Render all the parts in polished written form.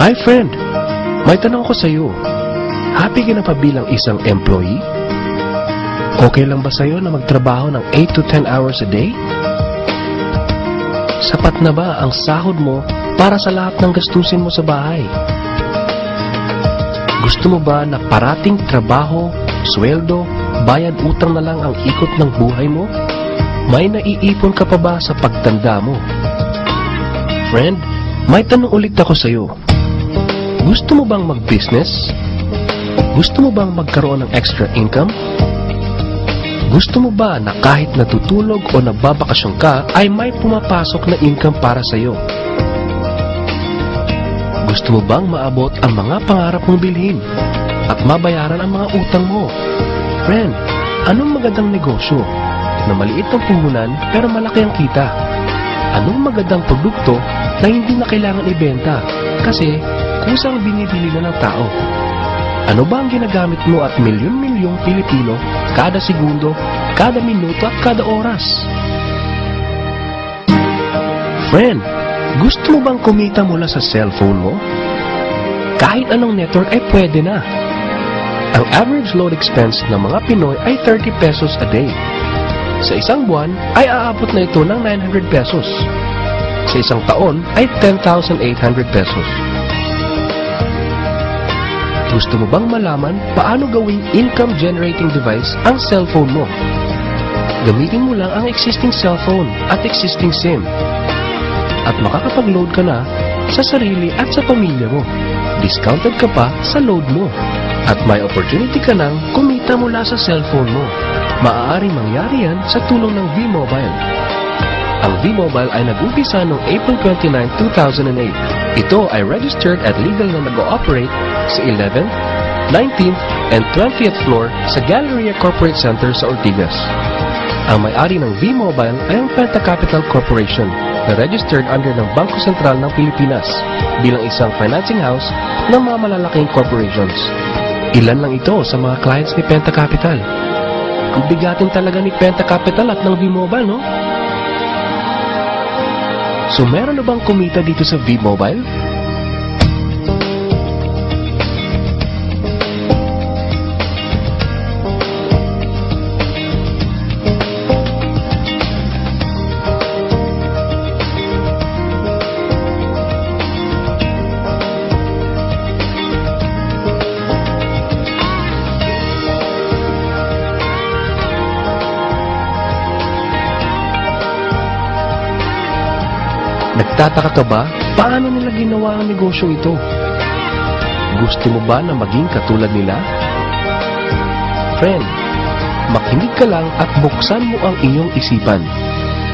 Hi friend, may tanong ko sa iyo. Happy ka na pa bilang isang employee? Okay lang ba sa iyo na magtrabaho ng 8 to 10 hours a day? Sapat na ba ang sahod mo para sa lahat ng gastusin mo sa bahay? Gusto mo ba na parating trabaho, sweldo, bayad utang na lang ang ikot ng buhay mo? May naiipon ka pa ba sa pagtanda mo? Friend, may tanong ulit ako sa iyo. Gusto mo bang mag-business? Gusto mo bang magkaroon ng extra income? Gusto mo ba na kahit natutulog o nagbabakasyon ka ay may pumapasok na income para sa iyo? Gusto mo bang maabot ang mga pangarap mong bilhin at mabayaran ang mga utang mo? Friend, anong magandang negosyo na maliit ang puhunan pero malaki ang kita? Anong magandang produkto na hindi na kailangan ibenta kasi kusang binibili na ng tao? Ano ba ang ginagamit mo at milyon-milyong Pilipino kada segundo, kada minuto at kada oras? Friend, gusto mo bang kumita mula sa cellphone mo? Kahit anong network ay pwede na. Ang average load expense ng mga Pinoy ay 30 pesos a day. Sa isang buwan ay aabot na ito ng 900 pesos. Sa isang taon ay 10,800 pesos. Gusto mo bang malaman paano gawing income-generating device ang cellphone mo? Gamitin mo lang ang existing cellphone at existing SIM. At makakapag-load ka na sa sarili at sa pamilya mo. Discounted ka pa sa load mo. At may opportunity ka nang kumita mula sa cellphone mo. Maaaring mangyari yan sa tulong ng V-Mobile. Ang V-Mobile ay nag-umpisa noong April 29, 2008. Ito ay registered at legal na nag-ooperate sa 11th, 19th, and 20th floor sa Galleria Corporate Center sa Ortigas. Ang may-ari ng V-Mobile ay ang Penta Capital Corporation na registered under ng Bangko Sentral ng Pilipinas bilang isang financing house ng mga malalaking corporations. Ilan lang ito sa mga clients ni Penta Capital. Ang bigatin talaga ni Penta Capital at ng V-Mobile, no? So meron na bang kumita dito sa V-Mobile? Nagtataka ka ba? Paano nila ginawa ang negosyo ito? Gusto mo ba na maging katulad nila? Friend, makinig ka lang at buksan mo ang iyong isipan.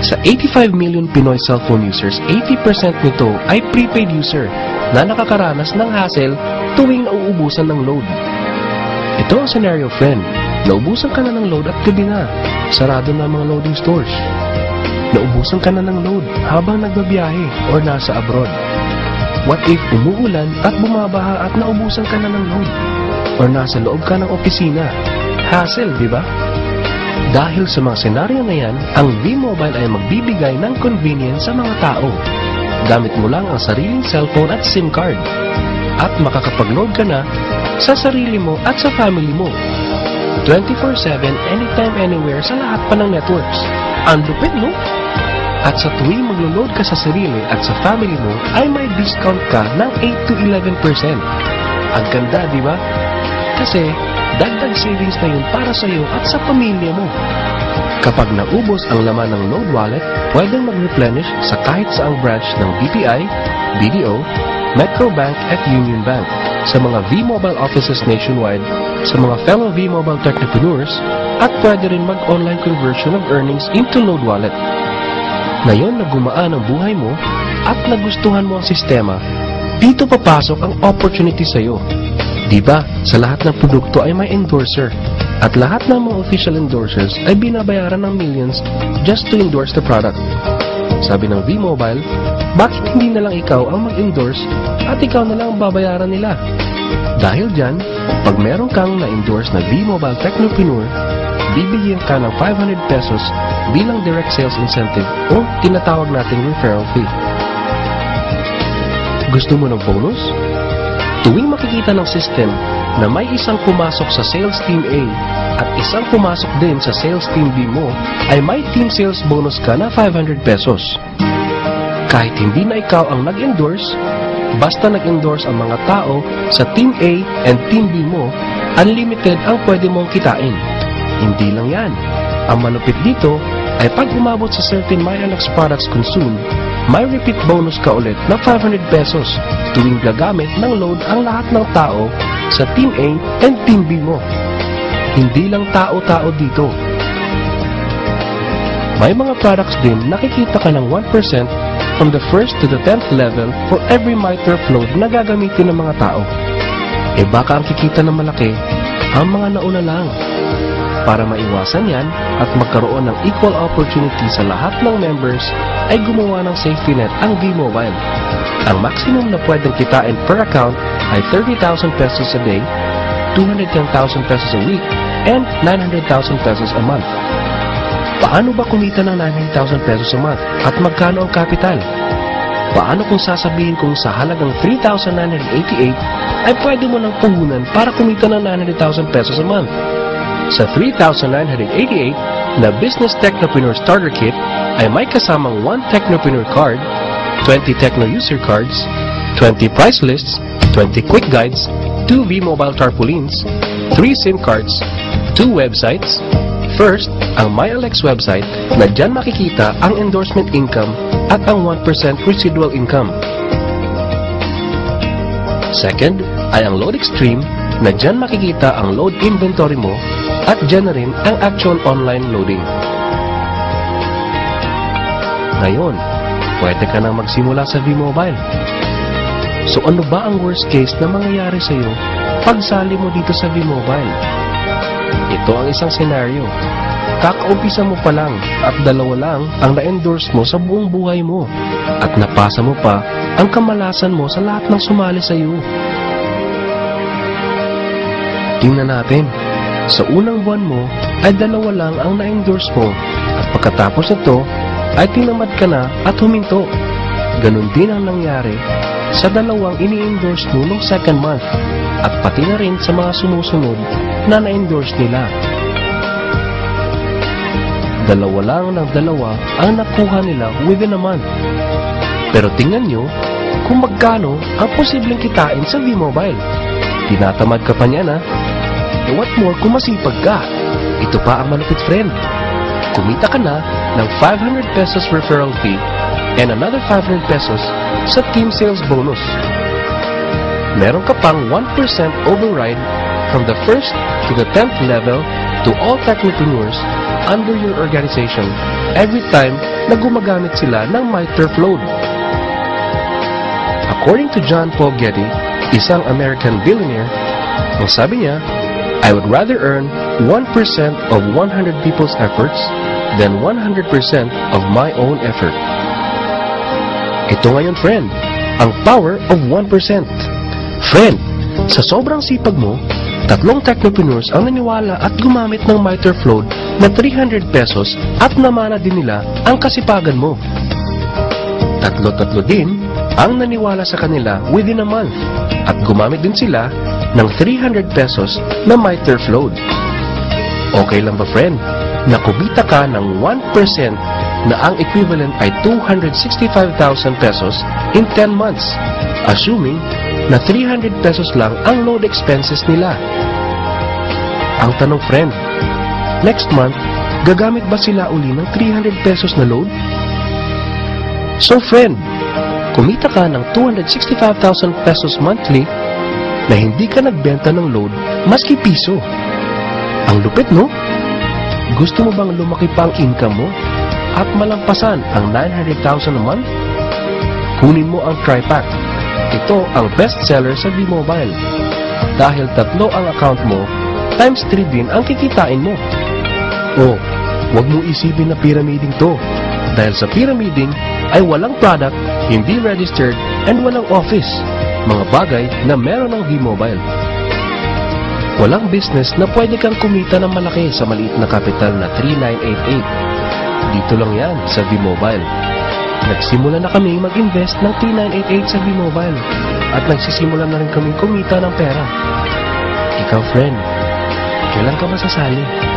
Sa 85 million Pinoy cellphone users, 80% nito ay prepaid user na nakakaranas ng hassle tuwing nauubusan ng load. Ito ang scenario, friend. Naubusan ka na ng load at gabi na. Sarado na ang mga loading stores. Naubusan ka na ng load habang nagbabiyahe or nasa abroad. What if umuulan at bumabaha at naubusan ka na ng load? Or nasa loob ka ng opisina? Hassle, di ba? Dahil sa mga senaryo na yan, ang V-Mobile ay magbibigay ng convenience sa mga tao. Gamit mo lang ang sariling cellphone at SIM card. At makakapag-load ka na sa sarili mo at sa family mo. 24/7, anytime, anywhere sa lahat pa ng networks. Ang lupit, no? At sa tuwing maglo-load ka sa sarili at sa family mo, ay may discount ka ng 8 to 11%. Ang ganda, di ba? Kasi, dagdag savings na yun para sa iyo at sa pamilya mo. Kapag naubos ang laman ng load wallet, pwedeng mag-replenish sa kahit saang branch ng BPI, BDO, Metrobank at Union Bank, sa mga V-Mobile offices nationwide, sa mga fellow V-Mobile technopreneurs, at pwede rin mag-online conversion of earnings into load wallet. Ngayon na gumaan ang buhay mo at nagustuhan mo ang sistema, dito papasok ang opportunity sa iyo. Diba, sa lahat ng produkto ay may endorser at lahat ng mga official endorsers ay binabayaran ng millions just to endorse the product. Sabi ng V-Mobile, bakit hindi na lang ikaw ang mag-endorse at ikaw na lang ang babayaran nila? Dahil dyan, pag meron kang na-endorse na V-Mobile Technopreneur, bibigyan ka ng 500 pesos bilang direct sales incentive o tinatawag nating referral fee. Gusto mo ng bonus? Tuwing makikita ng system na may isang pumasok sa sales team A at isang pumasok din sa sales team B mo, ay may team sales bonus ka na 500 pesos. Kahit hindi na ikaw ang nag-endorse, basta nag-endorse ang mga tao sa team A and team B mo, unlimited ang pwede mong kitain. Hindi lang yan. Ang malupit dito ay pag umabot sa certain MyLX products consumed, may repeat bonus ka ulit na 500 pesos tuwing gagamit ng load ang lahat ng tao sa Team A and Team B mo. Hindi lang tao-tao dito. May mga products din nakikita ka ng 1% from the 1st to the 10th level for every MyTurf load na gagamitin ng mga tao. E baka ang kikita ng malaki ang mga nauna lang. Para maiwasan yan at magkaroon ng equal opportunity sa lahat ng members, ay gumawa ng safety net ang V-Mobile. Ang maximum na pwedeng kitain per account ay 30,000 pesos a day, 210,000 pesos a week, and 900,000 pesos a month. Paano ba kumita ng 900,000 pesos a month at magkano ang capital? Paano kung sasabihin kong sa halagang 3,988 ay pwede mo nang puhunan para kumita ng 900,000 pesos a month? Sa 3,988 na Business Technopreneur Starter Kit ay may kasamang 1 Technopreneur Card, 20 Techno User Cards, 20 Price Lists, 20 Quick Guides, 2 V-Mobile Tarpaulins, 3 SIM cards, 2 websites. First, ang MyLX website na dyan makikita ang endorsement income at ang 1% residual income. Second, ay ang Load Extreme na dyan makikita ang load inventory mo at dyan na rin ang actual online loading. Ngayon, pwede ka nang magsimula sa V-Mobile. So ano ba ang worst case na mangyayari sa'yo pag sali mo dito sa V-Mobile? Ito ang isang senaryo. Kakaumpisa mo pa lang at 2 lang ang na-endorse mo sa buong buhay mo at napasa mo pa ang kamalasan mo sa lahat ng sumali sa'yo. Tingnan natin. Sa unang buwan mo ay 2 lang ang na-endorse mo at pagkatapos nito ay tinamad ka na at huminto. Ganon din ang nangyari sa 2 ini-endorse mo noong second month at pati na rin sa mga sumusunod na na-endorse nila. 2 lang ng 2 ang nakuha nila within a month. Pero tingnan nyo kung magkano ang posibleng kitain sa V-Mobile. Tinatamad ka pa niya na. E what more kung masipag ka? Ito pa ang malupit, friend. Kumita ka na ng 500 pesos referral fee and another 500 pesos sa team sales bonus. Meron ka pang 1% override from the 1st to the 10th level to all technopreneurs under your organization every time na gumagamit sila ng MyTurf load. According to John Paul Getty, isang American billionaire, ang sabi niya, I would rather earn 1% of 100 people's efforts than 100% of my own effort. Ito ngayon, friend, ang power of 1%. Friend, sa sobrang sipag mo, 3 technopreneurs ang naniwala at gumamit ng MyTurf load na 300 pesos at namana din nila ang kasipagan mo. 3 din ang naniwala sa kanila within a month at gumamit din sila ng 300 pesos na MyTurf load. Okay lang ba, friend, na kumita ka ng 1% na ang equivalent ay 265,000 pesos in 10 months, assuming na 300 pesos lang ang load expenses nila? Ang tanong, friend, next month, gagamit ba sila uli ng 300 pesos na load? So, friend, kumita ka ng 265,000 pesos monthly na hindi ka nagbenta ng load maski piso. Ang lupit, no? Gusto mo bang lumaki pa ang income mo at malampasan ang 900,000 a month? Kunin mo ang TriPack. Ito ang best seller sa V-Mobile. Dahil 3 ang account mo, times 3 din ang kikitain mo. O, wag mo isipin na pyramiding to. Dahil sa pyramiding ay walang product, hindi registered, and walang office. Mga bagay na meron ng V-Mobile. Walang business na pwede kang kumita ng malaki sa maliit na kapital na 3,988. Dito lang yan sa V-Mobile. Nagsimula na kami mag-invest ng 3,988 sa V-Mobile. at nagsisimula na rin kaming kumita ng pera. Ikaw, friend, kailan ka masasali?